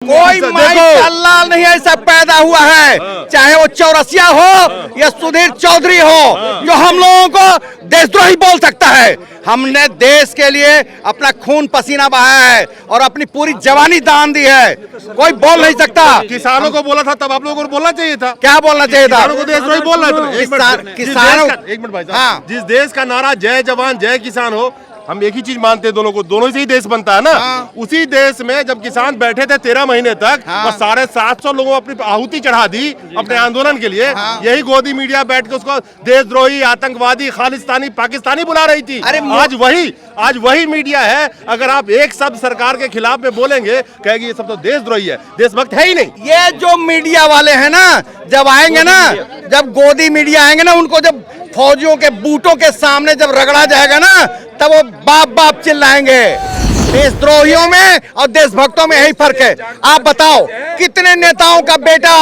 कोई अल्लाह नहीं ऐसा पैदा हुआ है, चाहे वो चौरसिया हो या सुधीर चौधरी हो, जो हम लोगों को देशद्रोही बोल सकता है। हमने देश के लिए अपना खून पसीना बहाया है और अपनी पूरी जवानी दान दी है, कोई बोल नहीं सकता। किसानों को बोला था तब आप लोगों को बोलना चाहिए था। क्या बोलना चाहिए था? किसानों को देशद्रोही बोल रहे थे। किसानों एक मिनट भाई साहब, जिस देश का नारा जय जवान जय किसान हो, हम एक ही चीज मानते हैं दोनों को, दोनों से ही देश बनता है ना। उसी देश में जब किसान बैठे थे 13 महीने तक और 750 लोगों अपनी आहुति चढ़ा दी अपने आंदोलन के लिए, यही गोदी मीडिया बैठ के उसको देशद्रोही, आतंकवादी, खालिस्तानी, पाकिस्तानी बुला रही थी। आज वही मीडिया है, अगर आप एक शब्द सरकार के खिलाफ में बोलेंगे, कहेगी ये सब तो देशद्रोही है, देशभक्त है ही नहीं। ये जो मीडिया वाले हैं ना, जब आएंगे ना, जब गोदी मीडिया आएंगे ना, उनको जब फौजियों के बूटों के सामने जब रगड़ा जाएगा ना, तब वो बाप बाप चिल्लाएंगे। देशद्रोहियों में और देशभक्तों में यही फर्क है। आप बताओ कितने नेताओं का बेटा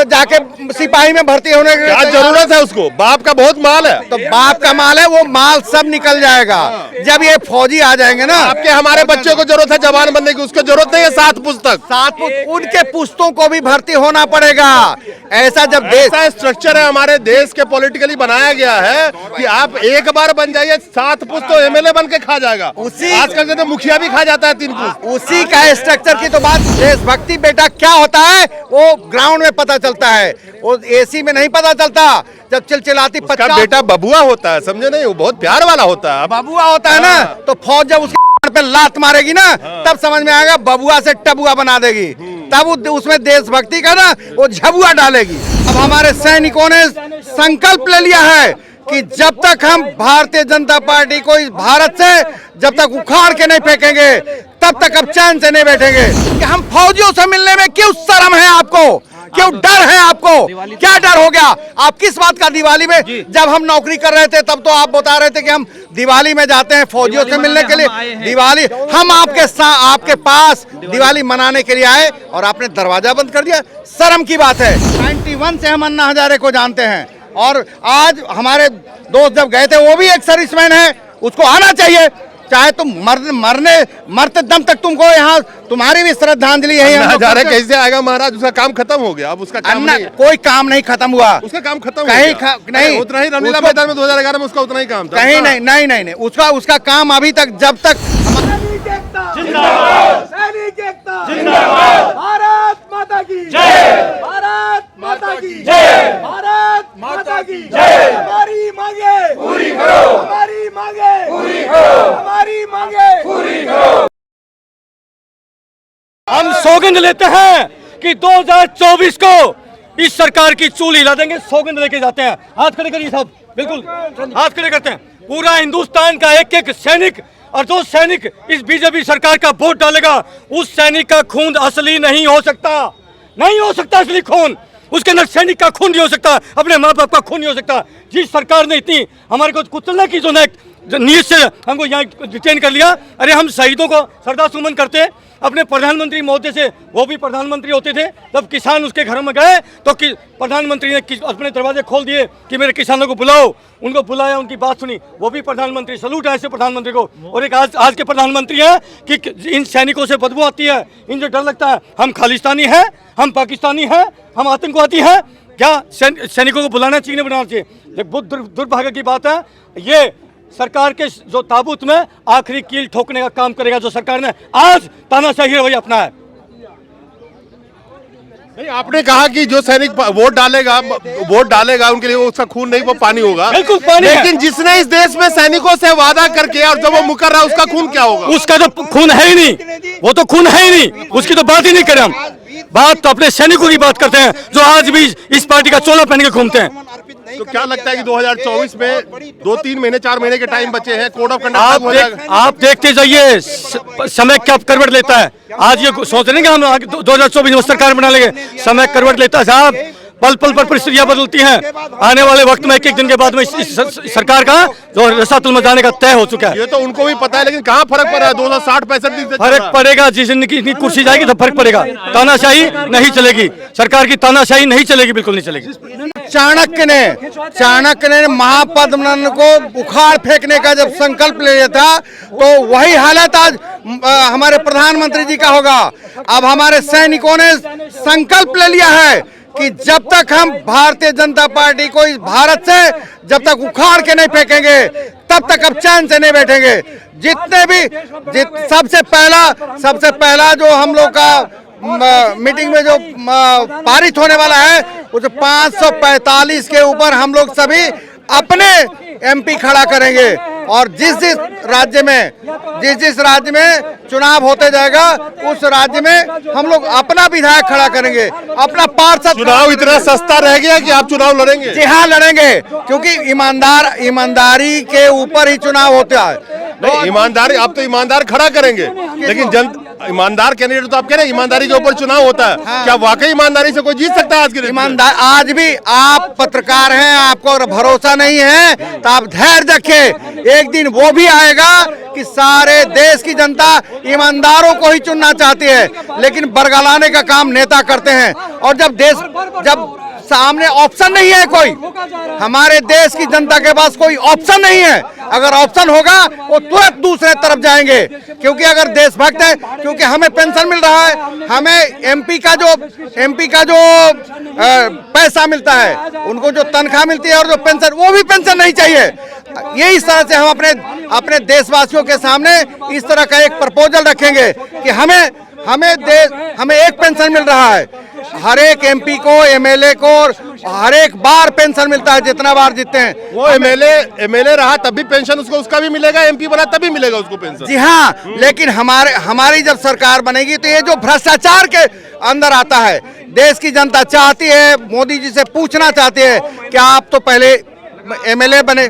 जाके सिपाही में भर्ती होने की क्या जरूरत है उसको? बाप का बहुत माल है। तो बाप का माल है, वो माल सब निकल जाएगा जब ये फौजी आ जाएंगे ना। आपके हमारे बच्चों को जरूरत है जवान बनने की, उसको जरूरत नहीं है 7 पुस्तक। उनके पुस्तों को भी भर्ती होना पड़ेगा। ऐसा जब ऐसा स्ट्रक्चर है हमारे देश के पॉलिटिकली बनाया गया है कि आप एक बार बन जाइए, 7 पुस्त तो एमएलए बन के खा जाएगा। आजकल तो मुखिया भी खा जाता है 3 पुस्त। उसी का स्ट्रक्चर की तो बात। देशभक्ति बेटा क्या होता है वो ग्राउंड में पता चलता है, वो एसी में नहीं पता चलता। जब चिलचिलाती उसका बेटा बबुआ होता है, समझे नहीं? वो बहुत प्यार वाला होता है। बबुआ होता है ना, तो फौज जब उसके पे लात मारेगी ना, तब समझ में आएगा बबुआ से टबुआ बना देगी। तब उसमें देशभक्ति का ना वो झबुआ डालेगी। अब हमारे सैनिकों ने संकल्प ले लिया है कि जब तक हम भारतीय जनता पार्टी को इस भारत से जब तक उखाड़ के नहीं फेंकेंगे, तब तक अब चैन से नहीं बैठेंगे। कि हम फौजियों से मिलने में क्यों शर्म है आपको, क्यों डर है आपको? क्या डर हो गया? आप किस बात का? दिवाली में जब हम नौकरी कर रहे थे तब तो आप बता रहे थे कि हम दिवाली में जाते हैं फौजियों से मिलने के लिए। दिवाली हम आपके पास दिवाली मनाने के लिए आए और आपने दरवाजा बंद कर दिया। शर्म की बात है। 91 से हम अन्ना हजारे को जानते हैं और आज हमारे दोस्त जब गए थे, वो भी एक सर्विसमैन है, उसको आना चाहिए। चाहे तुम मरते दम तक तुमको यहाँ तुम्हारी भी श्रद्धांजलि है। कैसे आएगा महाराज? उसका काम खत्म हो गया, अब उसका काम नहीं। कोई काम नहीं खत्म हुआ, उसका काम खत्म कहीं नहीं। उतना ही रामलीला मैदान में 2011 में उसका उतना ही काम था। कहीं नहीं, उसका काम अभी तक जब तक भारत माता की जय, भारत माता की जय, भारत माता की जय। हमारी मांगे पूरी करो, हमारी मांगे पूरी करो, हमारी मांगे पूरी करो। हम सौगंध लेते हैं कि 2024 को इस सरकार की चूल हिला देंगे। सौगंध लेके जाते हैं। हाथ खड़े करिए साहब, बिल्कुल हाथ खड़े करते हैं। पूरा हिंदुस्तान का एक एक सैनिक और जो सैनिक इस बीजेपी सरकार का वोट डालेगा, उस सैनिक का खून असली नहीं हो सकता, नहीं हो सकता असली खून। उसके अंदर सैनिक का खून नहीं हो सकता, अपने माँ बाप का खून नहीं हो सकता। जिस सरकार ने इतनी हमारे को कुचलने की जो नीयत से हमको यहाँ डिटेन कर लिया। अरे हम शहीदों को श्रद्धासुमन करते अपने प्रधानमंत्री महोदय से, वो भी प्रधानमंत्री होते थे। जब किसान उसके घर में गए तो प्रधानमंत्री ने अपने दरवाजे खोल दिए कि मेरे किसानों को बुलाओ। उनको बुलाया, उनकी बात सुनी, वो भी प्रधानमंत्री। सलूट है ऐसे प्रधानमंत्री को। और एक आज के प्रधानमंत्री हैं कि इन सैनिकों से बदबू आती है, इनसे डर लगता है। हम खालिस्तानी हैं, हम पाकिस्तानी हैं, हम आतंकवादी हैं। क्या सैनिकों को बुलाना चाहिए, नहीं बुलाना चाहिए? बहुत दुर्भाग्य की बात है। ये सरकार के जो ताबूत में आखिरी कील ठोकने का काम करेगा जो सरकार ने आज तानाशाही रवैया अपनाया है। नहीं, आपने कहा कि जो सैनिक वोट डालेगा उनके लिए वो उसका खून नहीं, वो पानी होगा। बिल्कुल पानी। लेकिन जिसने इस देश में सैनिकों से वादा करके और जब वो मुकर रहा है, उसका खून क्या होगा? उसका तो खून है ही नहीं, वो तो खून है ही नहीं, उसकी तो बात ही नहीं करें हम। बात तो अपने सैनिकों की बात करते हैं जो आज भी इस पार्टी का चोला पहन के घूमते हैं। तो क्या लगता है कि 2024 में 2-3 महीने 4 महीने के टाइम बचे हैं, कोड ऑफ कंडक्ट आप देखते जाइए समय क्या करवट लेता है। आज ये सोच रहे हैं कि हम 2024 में सरकार बना लेंगे, समय करवट लेता है साहब। पल पल पर परिस्थितियां बदलती हैं। आने वाले वक्त में एक दिन के बाद में इस सरकार का जो रसातल में जाने का तय हो चुका है। ये तो उनको भी पता है, लेकिन कहाँ फर्क पड़ रहा है? 2060-65 दिन से फर्क पड़ेगा। जिस दिन की कुर्सी जाएगी तो फर्क पड़ेगा। तानाशाही नहीं चलेगी, सरकार की तानाशाही नहीं चलेगी, बिल्कुल नहीं चलेगी। चाणक्य ने महापद्मनंद को उखाड़ फेंकने का जब संकल्प ले लिया था, तो वही हालत आज हमारे प्रधानमंत्री जी का होगा। अब हमारे सैनिकों ने संकल्प ले लिया है कि जब तक हम भारतीय जनता पार्टी को इस भारत से जब तक उखाड़ के नहीं फेंकेंगे, तब तक अब चैन से नहीं बैठेंगे। जितने भी सबसे पहला जो हम लोग का मीटिंग में जो पारित होने वाला है, उस 545 के ऊपर हम लोग सभी अपने एमपी खड़ा करेंगे। और जिस राज्य में चुनाव होते जाएगा, उस राज्य में हम लोग अपना विधायक खड़ा करेंगे, अपना पार्षद। चुनाव इतना सस्ता रह गया कि आप चुनाव लड़ेंगे? जी हाँ, लड़ेंगे, क्योंकि ईमानदारी के ऊपर ही चुनाव होता है। नहीं, ईमानदारी, आप तो ईमानदार खड़ा करेंगे, लेकिन ईमानदार कैंडिडेट तो आप कह रहे हैं ईमानदारी के ऊपर चुनाव होता है। हाँ। क्या वाकई ईमानदारी से कोई जीत सकता है आज के दिन? ईमानदार, आज भी आप पत्रकार हैं, आपको अगर भरोसा नहीं है तो आप धैर्य रखें, एक दिन वो भी आएगा कि सारे देश की जनता ईमानदारों को ही चुनना चाहती है, लेकिन बरगलाने का काम नेता करते हैं। और जब सामने ऑप्शन नहीं है कोई, हमारे देश की जनता के पास कोई ऑप्शन नहीं है। अगर ऑप्शन होगा वो तुरंत दूसरे तरफ जाएंगे, क्योंकि अगर देशभक्त है, क्योंकि हमें पेंशन मिल रहा है, हमें एमपी का जो पैसा मिलता है, उनको जो तनख्वाह मिलती है और जो पेंशन, वो भी पेंशन नहीं चाहिए। ये इस तरह से हम अपने देशवासियों के सामने इस तरह का एक प्रपोजल रखेंगे कि हमें एक पेंशन मिल रहा है, हर एक एमपी को, एमएलए को हर एक बार पेंशन मिलता है जितना बार जीतते हैं। वो एमएलए रहा तब भी पेंशन उसका भी मिलेगा, एमपी बना तभी मिलेगा उसको पेंशन। जी हाँ, लेकिन हमारी जब सरकार बनेगी तो ये जो भ्रष्टाचार के अंदर आता है, देश की जनता चाहती है, मोदी जी से पूछना चाहती है कि आप तो पहले एमएलए बने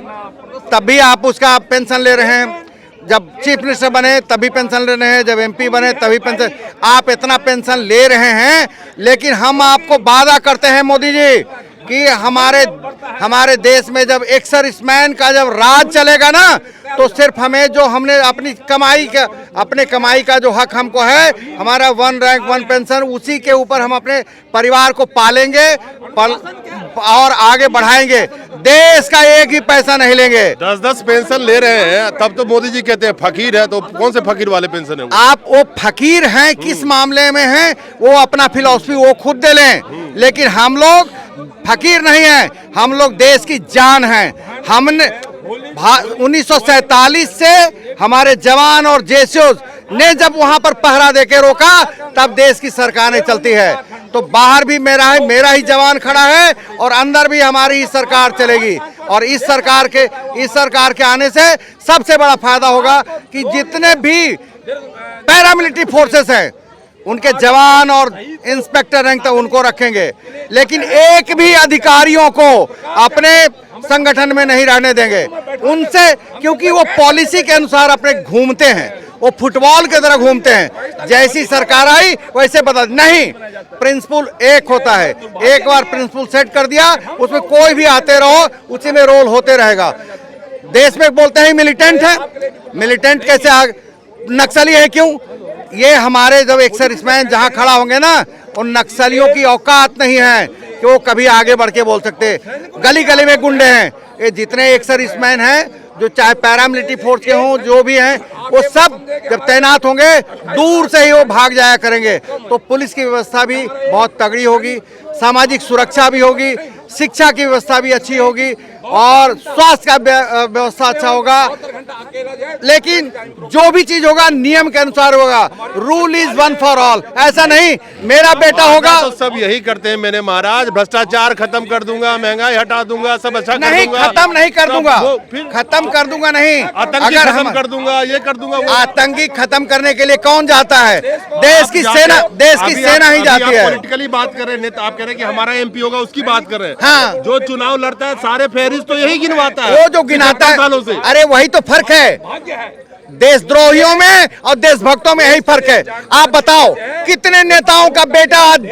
तब भी आप उसका पेंशन ले रहे हैं, जब चीफ मिनिस्टर बने तभी पेंशन ले रहे हैं, जब एमपी बने तभी पेंशन, आप इतना पेंशन ले रहे हैं। लेकिन हम आपको वादा करते हैं मोदी जी कि हमारे देश में जब एक सर्विसमैन का जब राज चलेगा ना, तो सिर्फ हमें जो हमने अपने कमाई का जो हक हमको है, हमारा 1 रैंक 1 पेंशन, उसी के ऊपर हम अपने परिवार को पालेंगे और आगे बढ़ाएंगे। देश का एक ही पैसा नहीं लेंगे। 10-10 पेंशन ले रहे हैं, तब तो मोदी जी कहते हैं फकीर है, तो कौन से फकीर वाले पेंशन है? आप वो फकीर हैं, किस मामले में हैं, वो अपना फिलॉसफी वो खुद दे लें, लेकिन हम लोग फकीर नहीं हैं, हम लोग देश की जान हैं। हमने 1947 से हमारे जवान और जेसीओ ने जब वहां पर पहरा देके रोका, तब देश की सरकारें चलती है। तो बाहर भी मेरा ही जवान खड़ा है और अंदर भी हमारी ही सरकार चलेगी। और इस सरकार के आने से सबसे बड़ा फायदा होगा कि जितने भी पैरामिलिट्री फोर्सेस हैं, उनके जवान और इंस्पेक्टर रैंक तक उनको रखेंगे, लेकिन एक भी अधिकारियों को अपने संगठन में नहीं रहने देंगे उनसे, क्योंकि वो पॉलिसी के अनुसार अपने घूमते हैं, वो फुटबॉल की तरह घूमते हैं, जैसी सरकार आई वैसे बदल नहीं। प्रिंसिपल एक होता है, एक बार प्रिंसिपल सेट कर दिया, उसमें कोई भी आते रहो, उसी में रोल होते रहेगा। देश में बोलते हैं मिलिटेंट है, मिलिटेंट कैसे नक्सली है, क्यों? ये हमारे जब एक सर्विसमैन जहां खड़ा होंगे ना, उन नक्सलियों की औकात नहीं है कि वो कभी आगे बढ़ के बोल सकते। गली गली में गुंडे हैं, ये जितने एक सर्विसमैन हैं, जो चाहे पैरामिलिट्री फोर्स के हों, जो भी हैं, वो सब जब तैनात होंगे, दूर से ही वो भाग जाया करेंगे। तो पुलिस की व्यवस्था भी बहुत तगड़ी होगी, सामाजिक सुरक्षा भी होगी, शिक्षा की व्यवस्था भी अच्छी होगी और स्वास्थ्य का व्यवस्था अच्छा होगा। लेकिन जो भी चीज होगा नियम के अनुसार होगा। Rule is one for all, ऐसा नहीं मेरा बेटा होगा तो सब यही करते हैं। मैंने महाराज भ्रष्टाचार खत्म कर दूंगा, महंगाई हटा दूंगा, सब अच्छा कर दूंगा। खत्म नहीं कर दूंगा, खत्म कर दूंगा नहीं, आतंकी खत्म कर दूंगा, ये कर दूंगा। आतंकी खत्म करने के लिए कौन जाता है? देश की सेना ही जाती है। पॉलिटिकली बात कर रहे हैं, आप कह रहे हैं कि हमारा एमपी होगा, उसकी बात कर रहे हैं। हाँ, जो चुनाव लड़ता है सारे फहरिस्त तो यही गिनवाता है, वो जो गिनाता है। सालों से। अरे वही तो फर्क है, देशद्रोहियों में और देशभक्तों में यही फर्क है। आप बताओ कितने नेताओं का बेटा आज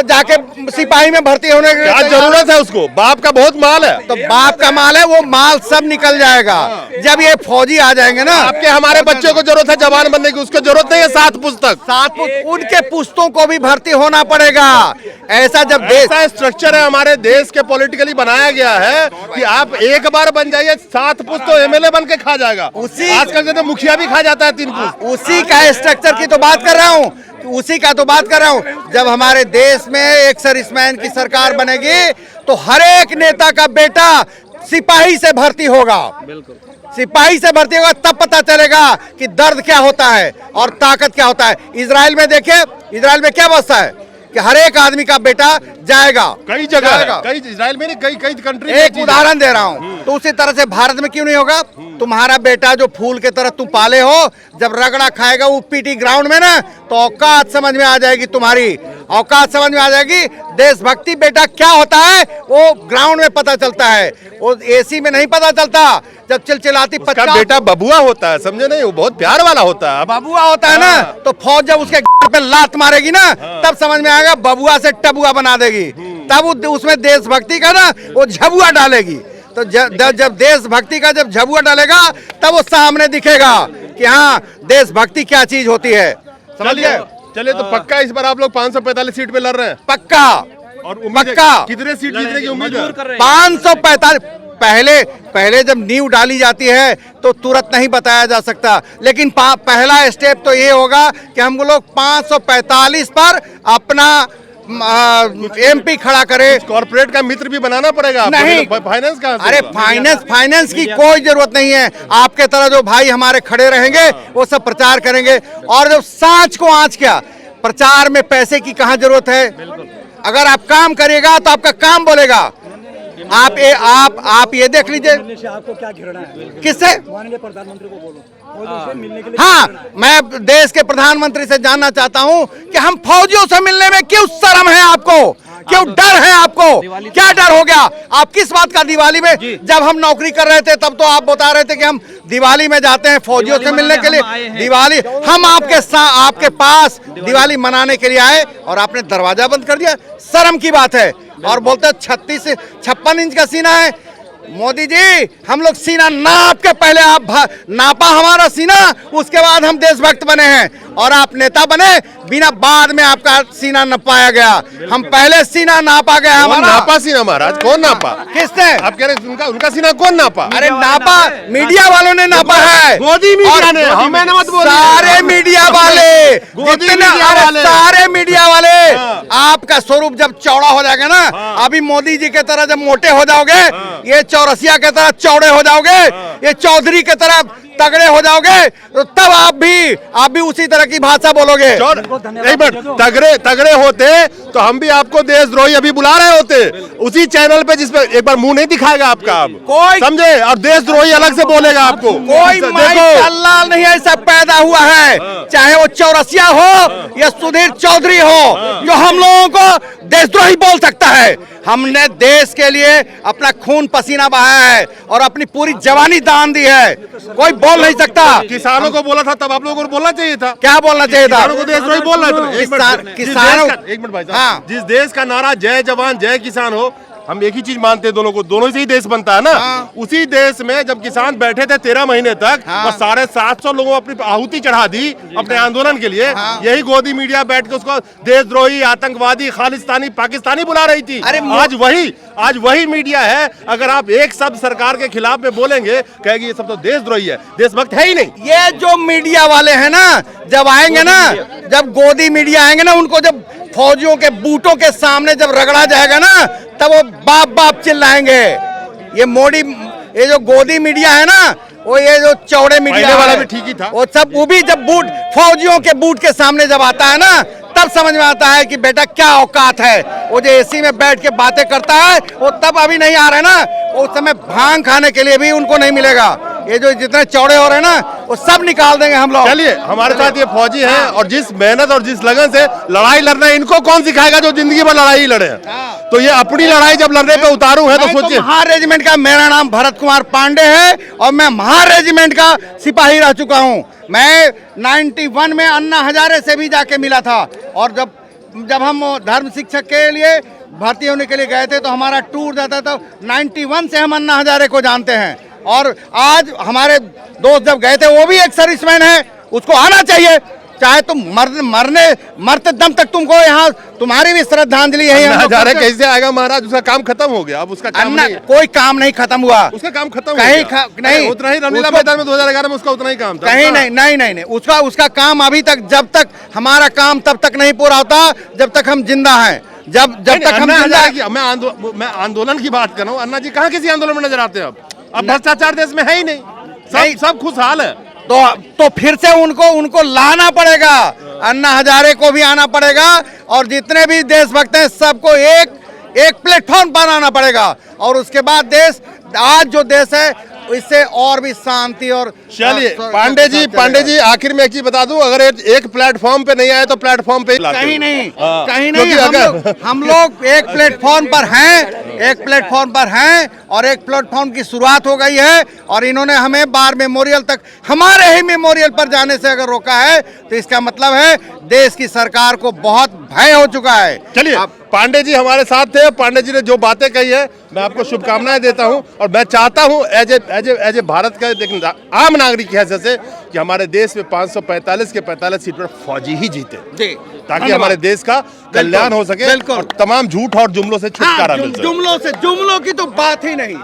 जाके सिपाही में भर्ती होने क्या जरूरत है उसको? बाप का बहुत माल है। तो बाप का माल है, वो माल सब निकल जाएगा जब ये फौजी आ जाएंगे ना। आपके हमारे बच्चों को जरूरत है जवान बनने की, उसको जरूरत नहीं है 7 पुस्तक। उनके पुस्तों को भी भर्ती होना पड़ेगा। ऐसा जब देश ऐसा स्ट्रक्चर है हमारे देश के पॉलिटिकली बनाया गया है कि आप एक बार बन जाइए 7 पुस्त तो एमएलए बन के खा जाएगा। आजकल के तो मुखिया भी खा जाता है 3 पुस्त। उसी का स्ट्रक्चर की तो बात कर रहा हूँ, उसी का तो बात कर रहा हूँ। जब हमारे देश में एक सर्विसमैन की सरकार बनेगी तो हर एक नेता का बेटा सिपाही से भर्ती होगा। सिपाही से भर्ती होगा तब पता चलेगा कि दर्द क्या होता है और ताकत क्या होता है। इजराइल में देखिए, इजराइल में क्या अवस्था है कि हर एक आदमी का बेटा जाएगा। कई जगह है, कई इजराइल में नहीं, कई कंट्री में। एक उदाहरण दे रहा हूँ, तो उसी तरह से भारत में क्यों नहीं होगा? तुम्हारा बेटा जो फूल के तरह तुम पाले हो, जब रगड़ा खाएगा वो पीटी ग्राउंड में ना, तो औकात समझ में आ जाएगी, तुम्हारी औकात समझ में आ जाएगी। देशभक्ति बेटा क्या होता है वो ग्राउंड में पता चलता है, वो एसी में नहीं पता चलता। जब चिलचिलाती उसका बेटा बबुआ होता है, समझे नहीं? वो बहुत प्यार वाला होता है। बबुआ होता है ना, तो फौज जब उसके पे लात मारेगी ना, तब समझ में आएगा बबुआ से टबुआ बना देगी। तब उसमें देशभक्ति का ना वो झबुआ डालेगी। तो जब देशभक्ति का जब झबुआ डालेगा तब वो सामने दिखेगा कि हाँ देशभक्ति क्या चीज होती है। समझिए? चलिए तो पक्का इस बार आप लोग 545 सीट पे लड़ रहे हैं? पक्का। और उम्मीद है पक्का कितने सीट जीतने की उम्मीद है? 545। पहले जब नींव डाली जाती है तो तुरंत नहीं बताया जा सकता, लेकिन पहला स्टेप तो ये होगा कि हम लोग 545 पर अपना एमपी खड़ा करे। कॉर्पोरेट का मित्र भी बनाना पड़ेगा नहीं, फाइनेंस का। अरे फाइनेंस की कोई जरूरत नहीं है। आपके तरह जो भाई हमारे खड़े रहेंगे वो सब प्रचार करेंगे। और जब सांच को आंच क्या, प्रचार में पैसे की कहाँ जरूरत है? अगर आप काम करिएगा तो आपका काम बोलेगा। आप ये देख लीजिए, आपको क्या घृणा है? किससे? माननीय प्रधानमंत्री को बोलो, मिलने के लिए। हाँ, मैं देश के प्रधानमंत्री से जानना चाहता हूँ कि हम फौजियों से मिलने में क्यों शर्म है आपको, क्यों डर है आपको, क्या डर हो गया? आप किस बात का? दिवाली में जब हम नौकरी कर रहे थे तब तो आप बता रहे थे कि हम दिवाली में जाते हैं फौजियों से मिलने के लिए। दिवाली हम आपके पास दिवाली मनाने के लिए आए और आपने दरवाजा बंद कर दिया। शर्म की बात है। और बोलते 56 इंच का सीना है। मोदी जी, हम लोग सीना नाप के, पहले आप नापा हमारा सीना, उसके बाद हम देशभक्त बने हैं। और आप नेता बने बिना बाद में आपका सीना नपाया गया। हम पहले सीना नापा गया हमारा। नापा सीना महाराज? कौन नापा? किसने? आप कह रहे उनका सीना कौन नापा? अरे नापा मीडिया वालों ने नापा है। मोदी मीडिया ने, हमें मत बोलिए। सारे मीडिया वाले, सारे मीडिया वाले। आपका स्वरूप जब चौड़ा हो जाएगा ना, अभी मोदी जी के तरह जब मोटे हो जाओगे, ये चौरसिया के तरह चौड़े हो जाओगे, ये चौधरी के तरह तगड़े हो जाओगे, तो तब आप भी उसी तरह की भाषा बोलोगे। एक मिनट, तगड़े होते तो हम भी आपको देशद्रोही अभी बुला रहे होते उसी चैनल पे, जिसपे एक बार मुंह नहीं दिखाएगा आपका। आप कोई समझे? और देशद्रोही अलग से बोलेगा आपको। कोई लाल नहीं ऐसा पैदा हुआ है, चाहे वो चौरसिया हो या सुधीर चौधरी हो, जो हम लोगों को देशद्रोही बोल सकता है। हमने देश के लिए अपना खून पसीना बहाया है और अपनी पूरी जवानी दान दी है। कोई बोल नहीं सकता। किसानों को बोला था तब आप लोगों को बोलना चाहिए था। क्या बोलना चाहिए था? किसानों को देशद्रोही बोलना था। एक मिनट भाई साहब, जिस देश का नारा जय जवान जय किसान हो, हम एक ही चीज मानते हैं दोनों को, दोनों से ही देश बनता है ना। उसी देश में जब किसान बैठे थे 13 महीने तक और 750 लोगों अपनी आहुति चढ़ा दी अपने आंदोलन के लिए, यही गोदी मीडिया बैठ के उसको देशद्रोही, आतंकवादी, खालिस्तानी, पाकिस्तानी बुला रही थी। आज वही मीडिया है। अगर आप एक शब्द सरकार के खिलाफ में बोलेंगे, कहेगी ये सब तो देशद्रोही है, देशभक्त है ही नहीं। ये जो मीडिया वाले हैं ना, जब आएंगे ना, जब गोदी मीडिया आएंगे ना, उनको जब फौजियों के बूटों के सामने जब रगड़ा जाएगा ना, तब वो बाप बाप चिल्लाएंगे। ये जो गोदी मीडिया है ना, वो ये जो चौड़े मीडिया वाला भी ठीक ही था। वो भी जब बूट फौजियों के बूट के सामने जब आता है ना, तब समझ में आता है कि बेटा क्या औकात है। वो जो एसी में बैठ के बातें करता है, वो तब अभी नहीं आ रहा है ना, उस समय भांग खाने के लिए भी उनको नहीं मिलेगा। ये जो जितने चौड़े हो रहे हैं ना वो सब निकाल देंगे हम लोग। चलिए, हमारे साथ ये फौजी हैं और जिस मेहनत और जिस लगन से लड़ाई लड़ना है, इनको कौन सिखाएगा जो जिंदगी भर लड़ाई लड़े हैं? तो ये अपनी लड़ाई जब लड़ने पे उतारू है तो मैं सोचिए। महार रेजिमेंट का, मेरा नाम भरत कुमार पांडे है और मैं महार रेजिमेंट का सिपाही रह चुका हूँ। मैं 91 में अन्ना हजारे से भी जाके मिला था और जब हम धर्म शिक्षक के लिए भर्ती होने के लिए गए थे तो हमारा टूर जाता था। 91 से हम अन्ना हजारे को जानते हैं और आज हमारे दोस्त जब गए थे, वो भी एक सर्विसमैन है, उसको आना चाहिए। चाहे तुम मरते दम तक तुमको यहाँ तुम्हारी भी श्रद्धांजलि है। अन्ना हजारे कैसे आएगा महाराज? उसका काम खत्म हो गया, अब उसका काम नहीं है। कोई काम नहीं खत्म हुआ, उसका काम खत्म कहीं हो गया। नहीं, उतना ही रामलीला मैदान में 2011 में उसका उतना ही काम था। कहीं नहीं, उसका काम अभी तक, जब तक हमारा काम तब तक नहीं पूरा होता जब तक हम जिंदा हैं। जब तक हम जिंदा, मैं आंदोलन की बात कर रहा हूँ। अन्ना जी कहाँ किसी आंदोलन में नजर आते हैं? अब भ्रष्टाचार देश में है ही नहीं, सब खुशहाल है। तो फिर से उनको लाना पड़ेगा, अन्ना हजारे को भी आना पड़ेगा और जितने भी देशभक्त हैं सबको एक प्लेटफॉर्म पर आना पड़ेगा और उसके बाद देश, आज जो देश है इससे और भी शांति और चलिए पांडे जी आखिर में एक चीज बता दूं, अगर एक प्लेटफॉर्म पे नहीं आए तो प्लेटफॉर्म पे कहीं नहीं हम लोग एक प्लेटफॉर्म पर हैं और एक प्लेटफॉर्म की शुरुआत हो गई है और इन्होंने हमें बार मेमोरियल तक, हमारे ही मेमोरियल पर जाने से अगर रोका है तो इसका मतलब है देश की सरकार को बहुत भय हो चुका है। चलिए पांडे जी हमारे साथ थे। पांडे जी ने जो बातें कही है मैं आपको शुभकामनाएं देता हूं और मैं चाहता हूं एज ए भारत का आम नागरिक की हैसियत से कि हमारे देश में 545 के 45 सीट पर फौजी ही जीते, ताकि हमारे देश का कल्याण हो सके और तमाम झूठ और जुमलों से छुटकारा मिल सके। जुमलों की तो बात ही नहीं।